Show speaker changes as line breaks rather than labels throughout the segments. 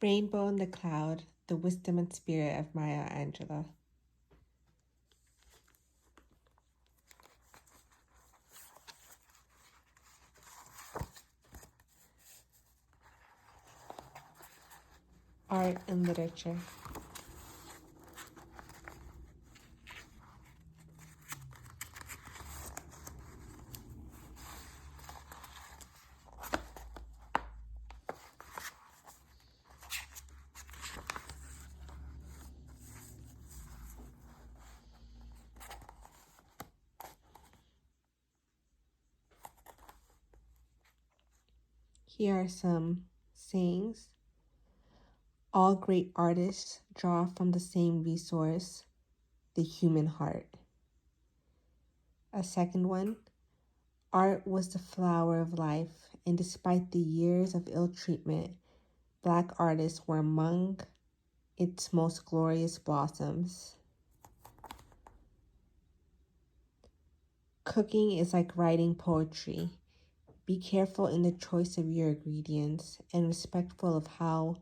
Rainbow in the Cloud, the Wisdom and Spirit of Maya Angelou. Art and Literature. Here are some sayings. All great artists draw from the same resource, the human heart. A second one, art was the flower of life, and despite the years of ill treatment, Black artists were among its most glorious blossoms. Cooking is like writing poetry. Be careful in the choice of your ingredients and respectful of how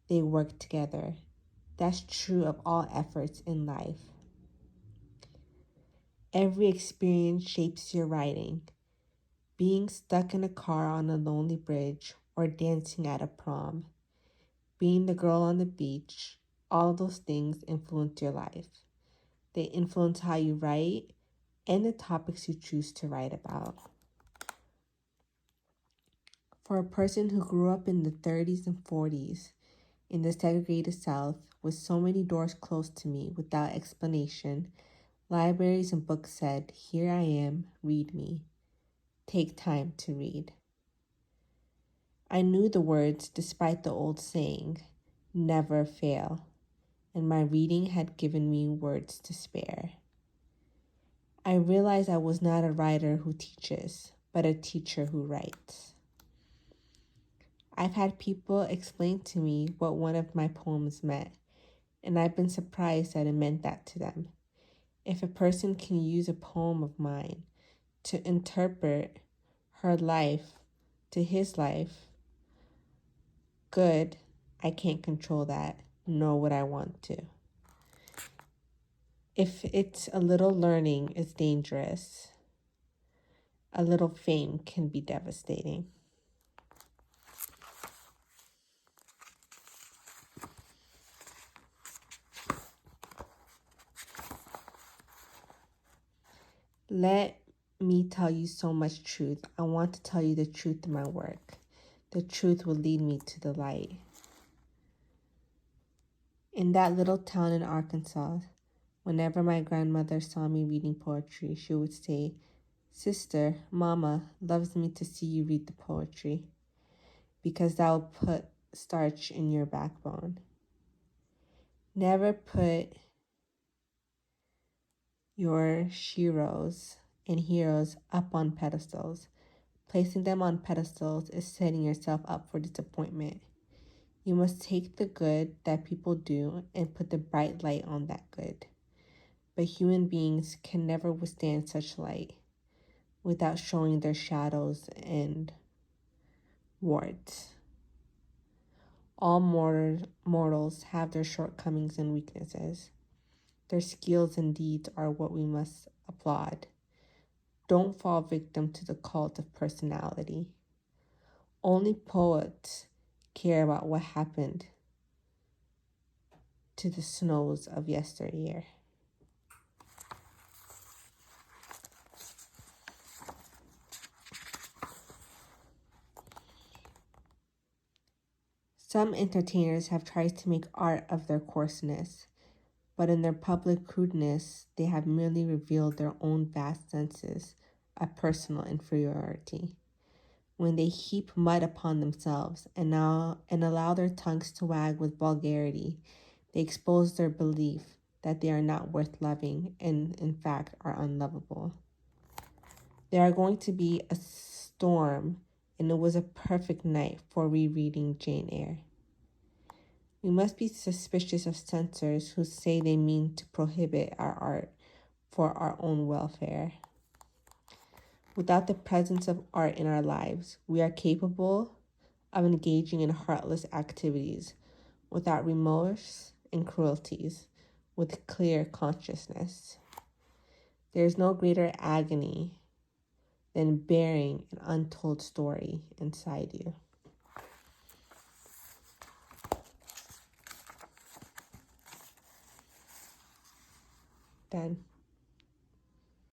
they work together. That's true of all efforts in life. Every experience shapes your writing. Being stuck in a car on a lonely bridge or dancing at a prom, being the girl on the beach, all those things influence your life. They influence how you write and the topics you choose to write about. For a person who grew up in the 30s and 40s in the segregated South with so many doors closed to me without explanation, libraries and books said, "Here I am, read me. Take time to read." I knew the words despite the old saying, "Never fail," and my reading had given me words to spare. I realized I was not a writer who teaches, but a teacher who writes. I've had people explain to me what one of my poems meant, and I've been surprised that it meant that to them. If a person can use a poem of mine to interpret her life to his life, good, I can't control that, nor would I want to. If it's a little learning is dangerous, a little fame can be devastating. Let me tell you so much truth. I want to tell you the truth in my work. The truth will lead me to the light. In that little town in Arkansas, whenever my grandmother saw me reading poetry, she would say, "Sister, Mama loves me to see you read the poetry because that will put starch in your backbone." Never put your sheroes and heroes up on pedestals. Placing them on pedestals is setting yourself up for disappointment. You must take the good that people do and put the bright light on that good. But human beings can never withstand such light without showing their shadows and warts. All mortals have their shortcomings and weaknesses. Their skills and deeds are what we must applaud. Don't fall victim to the cult of personality. Only poets care about what happened to the snows of yesteryear. Some entertainers have tried to make art of their coarseness, but in their public crudeness, they have merely revealed their own vast senses of personal inferiority. When they heap mud upon themselves and allow their tongues to wag with vulgarity, they expose their belief that they are not worth loving and, in fact, are unlovable. There are going to be a storm, and it was a perfect night for rereading Jane Eyre. We must be suspicious of censors who say they mean to prohibit our art for our own welfare. Without the presence of art in our lives, we are capable of engaging in heartless activities without remorse and cruelties, with clear consciousness. There is no greater agony than bearing an untold story inside you. Done.